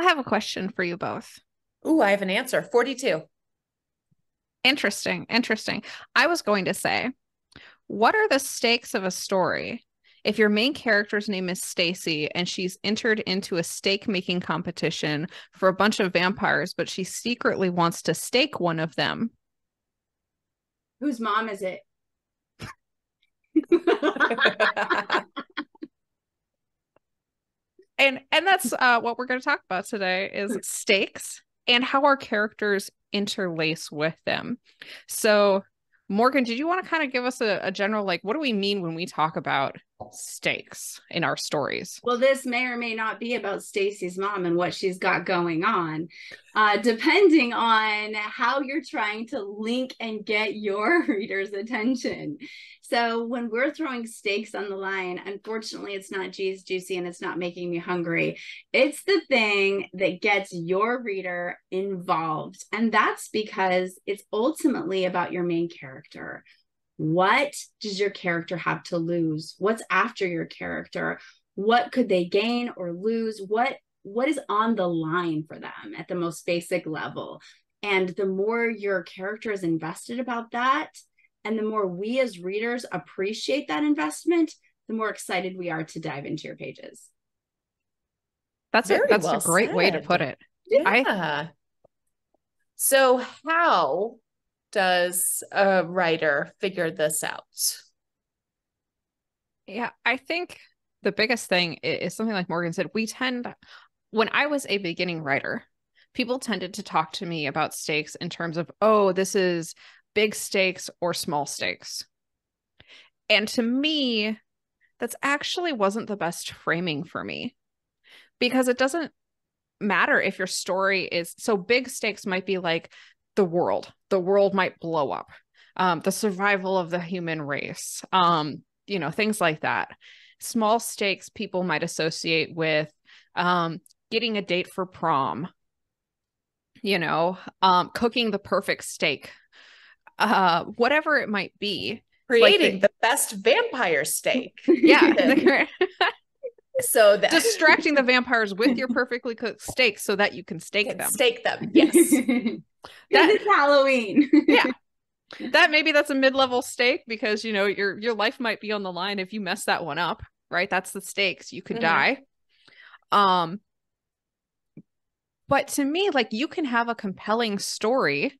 I have a question for you both. Ooh, I have an answer. 42. Interesting, interesting. I was going to say, what are the stakes of a story if your main character's name is Stacy and she's entered into a stake making competition for a bunch of vampires, but she secretly wants to stake one of them? Whose mom is it? And that's what we're going to talk about today is stakes and how our characters interlace with them. So, Morgan, did you want to kind of give us a general, like, what do we mean when we talk about stakes in our stories? Well, this may or may not be about Stacy's mom and what she's got going on, depending on how you're trying to link and get your reader's attention. So when we're throwing stakes on the line, unfortunately, it's not juicy and it's not making me hungry. It's the thing that gets your reader involved. And that's because it's ultimately about your main character. What does your character have to lose? What's after your character? What could they gain or lose? What is on the line for them at the most basic level? And the more your character is invested about that, and the more we as readers appreciate that investment, the more excited we are to dive into your pages. That's a great way to put it. Yeah. So how does a writer figure this out? Yeah, I think the biggest thing is something like Morgan said. When I was a beginning writer, people tended to talk to me about stakes in terms of, oh, this is big stakes or small stakes. And to me, that's actually wasn't the best framing for me because it doesn't matter if your story is so big stakes might be like the world might blow up, the survival of the human race, things like that. Small stakes people might associate with getting a date for prom, cooking the perfect steak, whatever it might be. Creating the best vampire steak. Yeah. So that distracting the vampires with your perfectly cooked steak so that you can stake them. Stake them, yes. It's Halloween. Yeah. That's a mid-level stake because your life might be on the line if you mess that one up, right? That's the stakes. You could die. But to me, like, you can have a compelling story.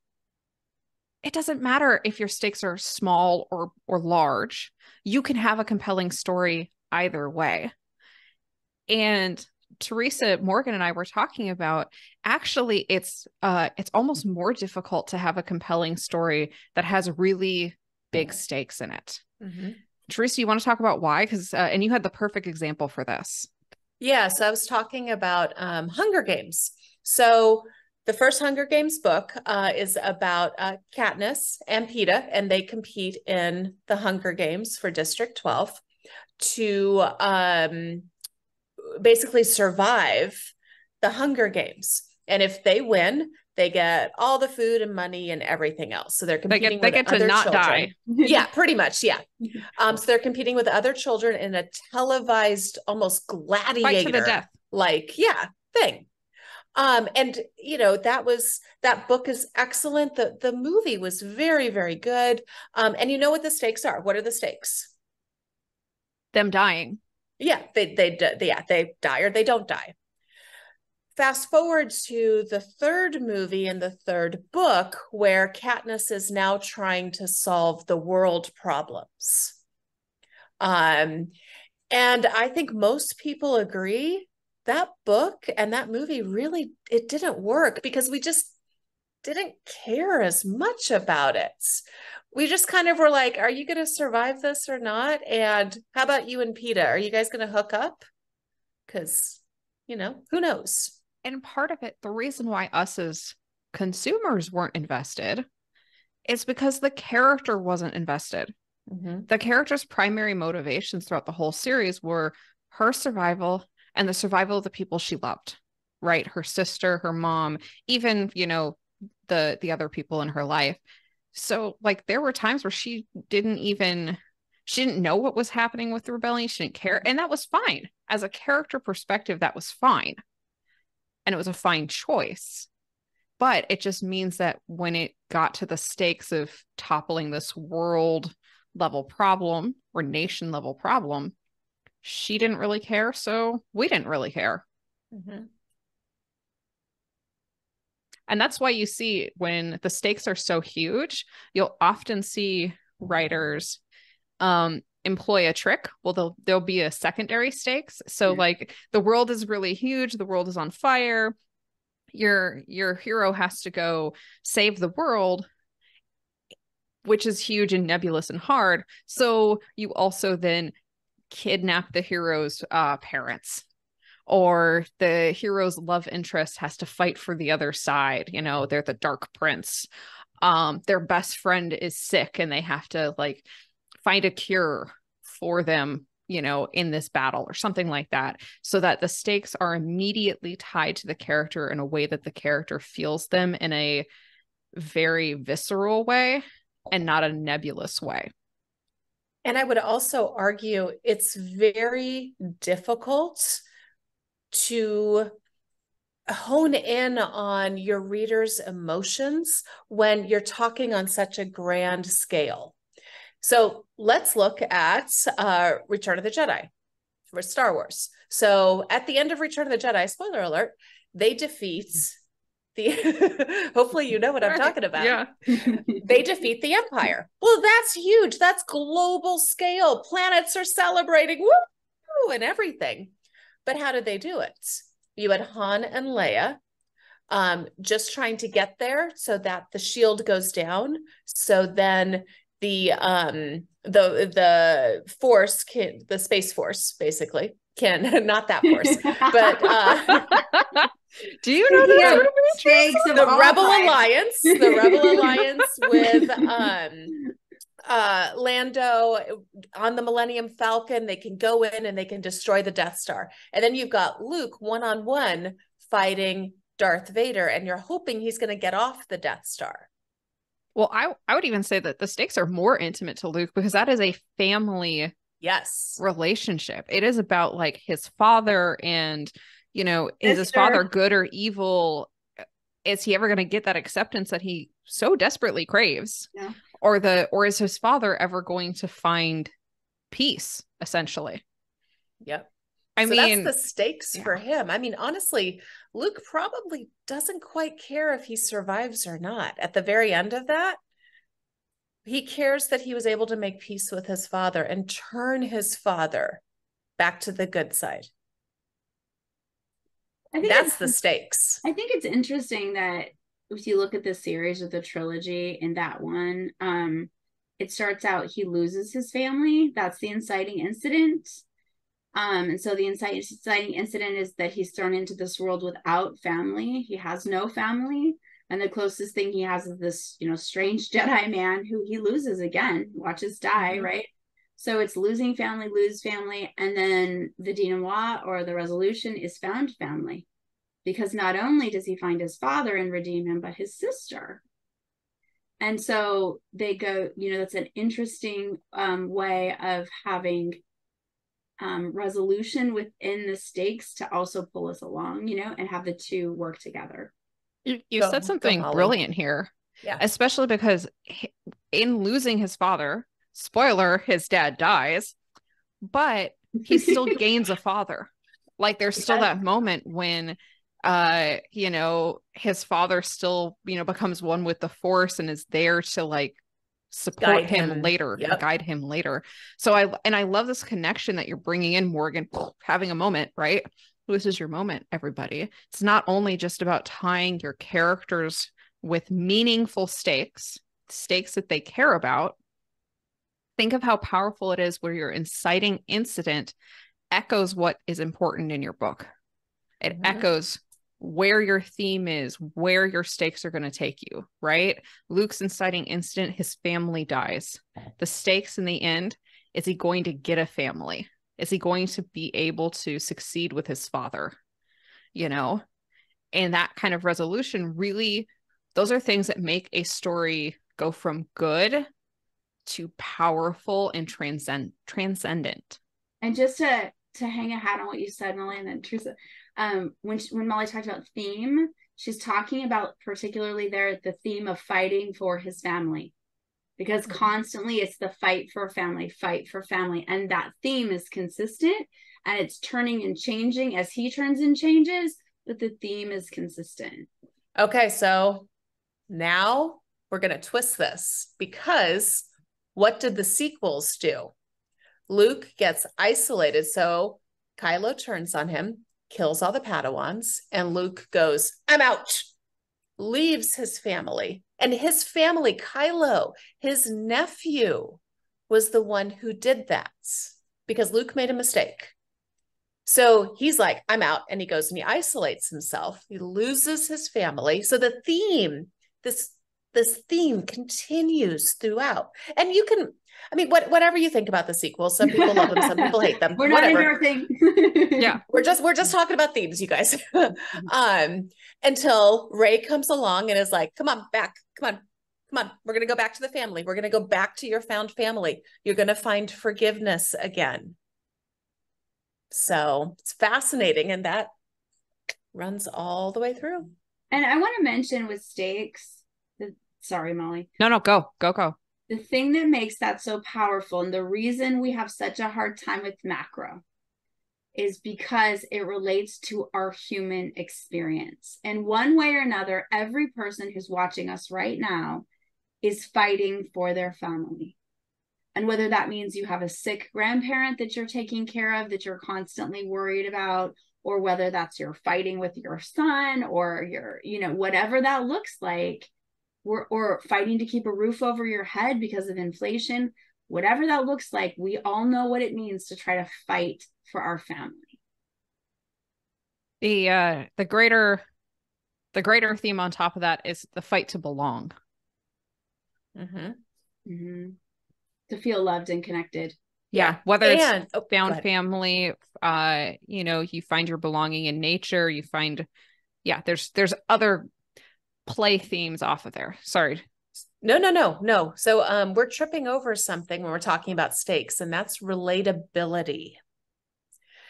It doesn't matter if your stakes are small or large. You can have a compelling story either way. And Teresa, Morgan, and I were talking about, actually, it's almost more difficult to have a compelling story that has really big stakes in it. Mm-hmm. Teresa, you want to talk about why? Because and you had the perfect example for this. Yeah, so I was talking about Hunger Games. So the first Hunger Games book is about Katniss and Peeta, and they compete in the Hunger Games for District 12 to basically survive the Hunger Games. And if they win, they get all the food and money and everything else. So they're competing with other children. Die. Yeah, pretty much. Yeah. So they're competing with other children in a televised, almost gladiator, fight to the death, thing. And that book is excellent. The movie was very, very good. And you know what the stakes are? What are the stakes? Them dying. Yeah, they die or they don't die. Fast forward to the third movie and the third book, where Katniss is now trying to solve the world problems. And I think most people agree that book and that movie really, it didn't work because we just didn't care as much about it. We just kind of were like, are you going to survive this or not? And how about you and Peeta? Are you guys going to hook up? Because, who knows? And part of it, the reason why us as consumers weren't invested is because the character wasn't invested. Mm-hmm. The character's primary motivations throughout the whole series were her survival and the survival of the people she loved, right? Her sister, her mom, even, the other people in her life. So, like, there were times where she didn't know what was happening with the rebellion. She didn't care. And that was fine. As a character perspective, that was fine. and it was a fine choice. But it just means that when it got to the stakes of toppling this world level problem or nation level problem, she didn't really care. So we didn't really care. Mm-hmm. And that's why you see when the stakes are so huge, you'll often see writers employ a trick. Well, there'll be a secondary stakes. So like the world is really huge, the world is on fire. Your hero has to go save the world, which is huge and nebulous and hard. So you also then kidnap the hero's parents, or the hero's love interest has to fight for the other side. You know, they're the dark prince. Their best friend is sick and they have to like find a cure for them, you know, in this battle or something like that, so that the stakes are immediately tied to the character in a way that the character feels them in a very visceral way and not a nebulous way. And I would also argue it's very difficult to hone in on your reader's emotions when you're talking on such a grand scale. So let's look at Return of the Jedi for Star Wars. So at the end of Return of the Jedi, spoiler alert, they defeat the, hopefully you know what I'm talking about. Yeah. They defeat the Empire. Well, that's huge. That's global scale. Planets are celebrating, woo, and everything. But how did they do it? You had Han and Leia just trying to get there so that the shield goes down. So then the force can, the Space Force basically can, not that force, but do you know this movie? The Rebel Alliance with Lando on the Millennium Falcon. They can go in and they can destroy the Death Star. And then you've got Luke one-on-one fighting Darth Vader, and you're hoping he's going to get off the Death Star. Well, I would even say that the stakes are more intimate to Luke because that is a family relationship. It is about like his father and, you know, is his father good or evil? Is he ever going to get that acceptance that he so desperately craves? Yeah. Or is his father ever going to find peace, essentially? Yep. I mean, that's the stakes for him. I mean, honestly, Luke probably doesn't quite care if he survives or not. At the very end of that, he cares that he was able to make peace with his father and turn his father back to the good side. I think that's the stakes. I think it's interesting that if you look at the series with the trilogy in that one, it starts out he loses his family. That's the inciting incident. And so the inciting incident is that he's thrown into this world without family. He has no family. And the closest thing he has is this, you know, strange Jedi man who he loses again, watches die, right? So it's losing family, lose family. And then the denouement or the resolution is found family. Because not only does he find his father and redeem him, but his sister. And so they go, you know, that's an interesting way of having resolution within the stakes to also pull us along, you know, and have the two work together. You said something brilliant here. Yeah. Especially because in losing his father, spoiler, his dad dies, but he still gains a father. Like there's still that moment when you know, his father still, you know, becomes one with the Force and is there to like support him later, guide him later. So I love this connection that you're bringing in, Morgan, having a moment, right? This is your moment, everybody. It's not only just about tying your characters with meaningful stakes that they care about. Think of how powerful it is where your inciting incident echoes what is important in your book. It echoes where your theme is, where your stakes are going to take you, right? Luke's inciting incident, his family dies. The stakes in the end, is he going to get a family? Is he going to be able to succeed with his father? You know, and that kind of resolution really, those are things that make a story go from good to powerful and transcendent. And just to to hang a hat on what you said, Molly, and then Teresa, when Molly talked about theme, she's talking about particularly there the theme of fighting for his family, because constantly it's the fight for family, and that theme is consistent, and it's turning and changing as he turns and changes, but the theme is consistent. Okay, so now we're going to twist this, because what did the sequels do? Luke gets isolated, so Kylo turns on him, kills all the Padawans, and Luke goes, I'm out, leaves his family. And his family, Kylo, his nephew, was the one who did that because Luke made a mistake. So he's like, I'm out, and he goes and he isolates himself. He loses his family. So the theme, this theme continues throughout. And you can, I mean, whatever you think about the sequels, some people love them, some people hate them. We're not in our thing. Yeah. We're just talking about themes, you guys. Until Rey comes along and is like, come on, back. Come on. We're going to go back to the family. We're going to go back to your found family. You're going to find forgiveness again. So it's fascinating. And that runs all the way through. And I want to mention with stakes, sorry, Molly. No, go. The thing that makes that so powerful, and the reason we have such a hard time with macro, is because it relates to our human experience. And one way or another, every person who's watching us right now is fighting for their family. And whether that means you have a sick grandparent that you're taking care of, that you're constantly worried about, or whether that's you're fighting with your son, or you're, whatever that looks like, or fighting to keep a roof over your head because of inflation, whatever that looks like, we all know what it means to try to fight for our family. The greater theme on top of that is the fight to belong. Mm-hmm. Mm-hmm. To feel loved and connected. Yeah. Whether it's found family, you find your belonging in nature, you find, there's other play themes off of there. Sorry. No. So we're tripping over something when we're talking about stakes, and that's relatability.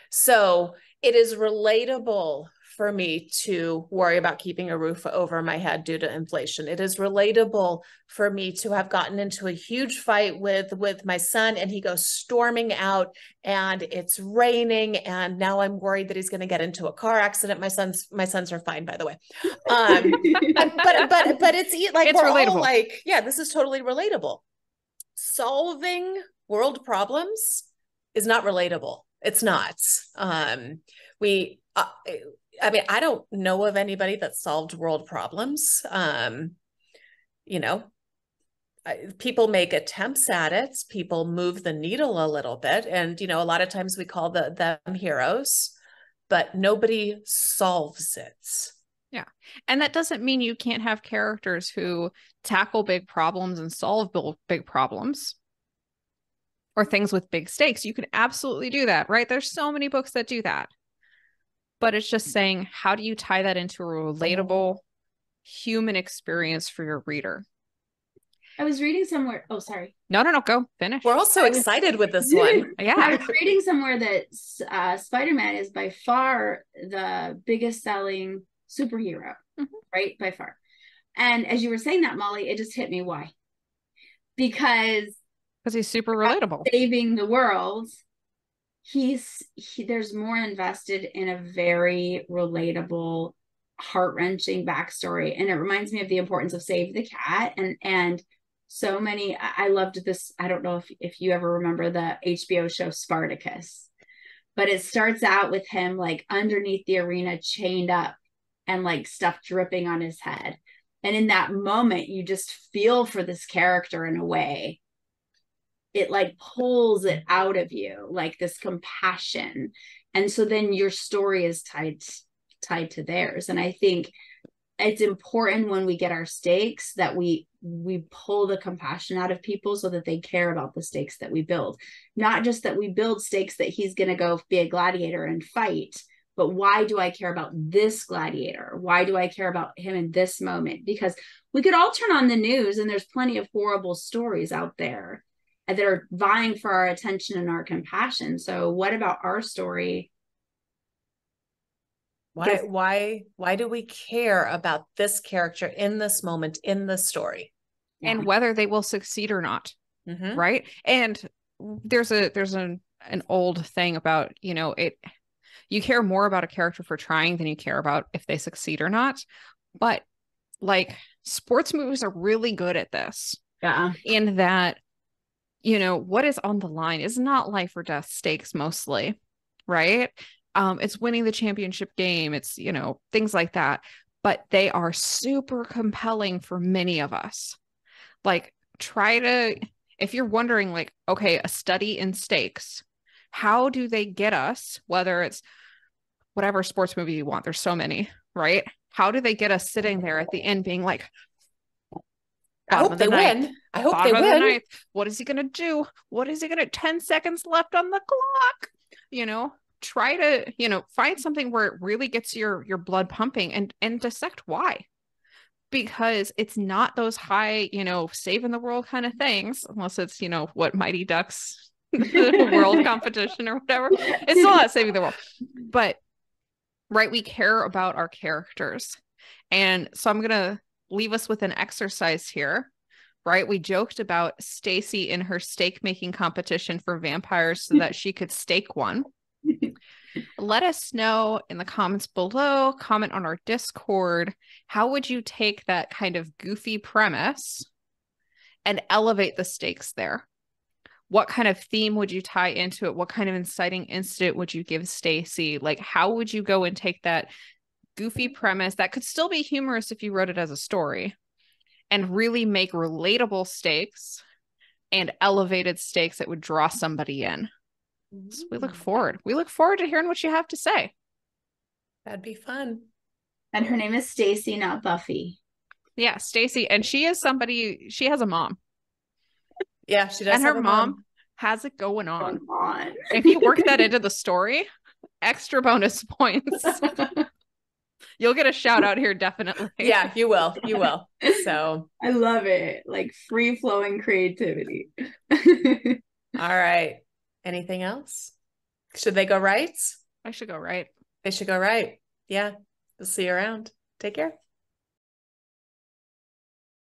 So it is relatable for me to worry about keeping a roof over my head due to inflation. It is relatable for me to have gotten into a huge fight with my son, and he goes storming out, and it's raining, and now I'm worried that he's going to get into a car accident. My sons are fine, by the way. But it's like, it's relatable. All like, yeah, this is totally relatable. Solving world problems is not relatable. It's not. I don't know of anybody that solved world problems. People make attempts at it. People move the needle a little bit. And, a lot of times we call them heroes, but nobody solves it. Yeah. And that doesn't mean you can't have characters who tackle big problems and solve big problems or things with big stakes. You can absolutely do that, right? There's so many books that do that. But it's just saying, how do you tie that into a relatable human experience for your reader? I was reading somewhere. Oh, sorry. No, go finish. We're all so excited with this one. Yeah. I was reading somewhere that Spider-Man is by far the biggest selling superhero, right? By far. And as you were saying that, Molly, it just hit me. Why? Because he's super relatable. Saving the world. There's more invested in a very relatable, heart-wrenching backstory. And it reminds me of the importance of Save the Cat. And so many, I loved this. I don't know if you ever remember the HBO show Spartacus, but it starts out with him like underneath the arena, chained up and like stuff dripping on his head. And in that moment, you just feel for this character in a way. It like pulls it out of you, like this compassion. And so then your story is tied to theirs. And I think it's important when we get our stakes that we pull the compassion out of people so that they care about the stakes that we build. Not just that we build stakes that he's going to go be a gladiator and fight, but why do I care about this gladiator? Why do I care about him in this moment? Because we could all turn on the news and there's plenty of horrible stories out there. that are vying for our attention and our compassion. So what about our story? Why do we care about this character in this moment in this story? And whether they will succeed or not. Mm-hmm. Right. And there's an old thing about, you know, you care more about a character for trying than you care about if they succeed or not. But like sports movies are really good at this. Yeah. In that, you know, what is on the line is not life or death stakes mostly, right? It's winning the championship game. It's, you know, things like that. But they are super compelling for many of us. Like, if you're wondering, like, okay, a study in stakes, how do they get us, whether it's whatever sports movie you want, there's so many, right? How do they get us sitting there at the end being like, I hope they win. I hope they win. What is he going to do? What is he going to, 10 seconds left on the clock? You know, try to, you know, find something where it really gets your blood pumping and dissect why. Because it's not those high, you know, saving the world kind of things, unless it's, you know, what Mighty Ducks world competition or whatever. It's still not saving the world. But, right, we care about our characters. And so I'm going to leave us with an exercise here, right? We joked about Stacy in her steak making competition for vampires so that she could stake one. Let us know in the comments below, comment on our Discord. How would you take that kind of goofy premise and elevate the stakes there? What kind of theme would you tie into it? What kind of inciting incident would you give Stacy? Like, how would you go and take that goofy premise that could still be humorous if you wrote it as a story and really make relatable stakes and elevated stakes that would draw somebody in? So we look forward. We look forward to hearing what you have to say. That'd be fun. And her name is Stacy, not Buffy. Yeah, Stacy. And she is somebody, she has a mom. Yeah, she does. And have her a mom has it going on. Come on. If you work that into the story, extra bonus points. You'll get a shout out here, definitely. Yeah, you will. You will. So I love it. Like free flowing creativity. all right. Anything else? Should they go right? I should go right. They should go right. Yeah. We'll see you around. Take care.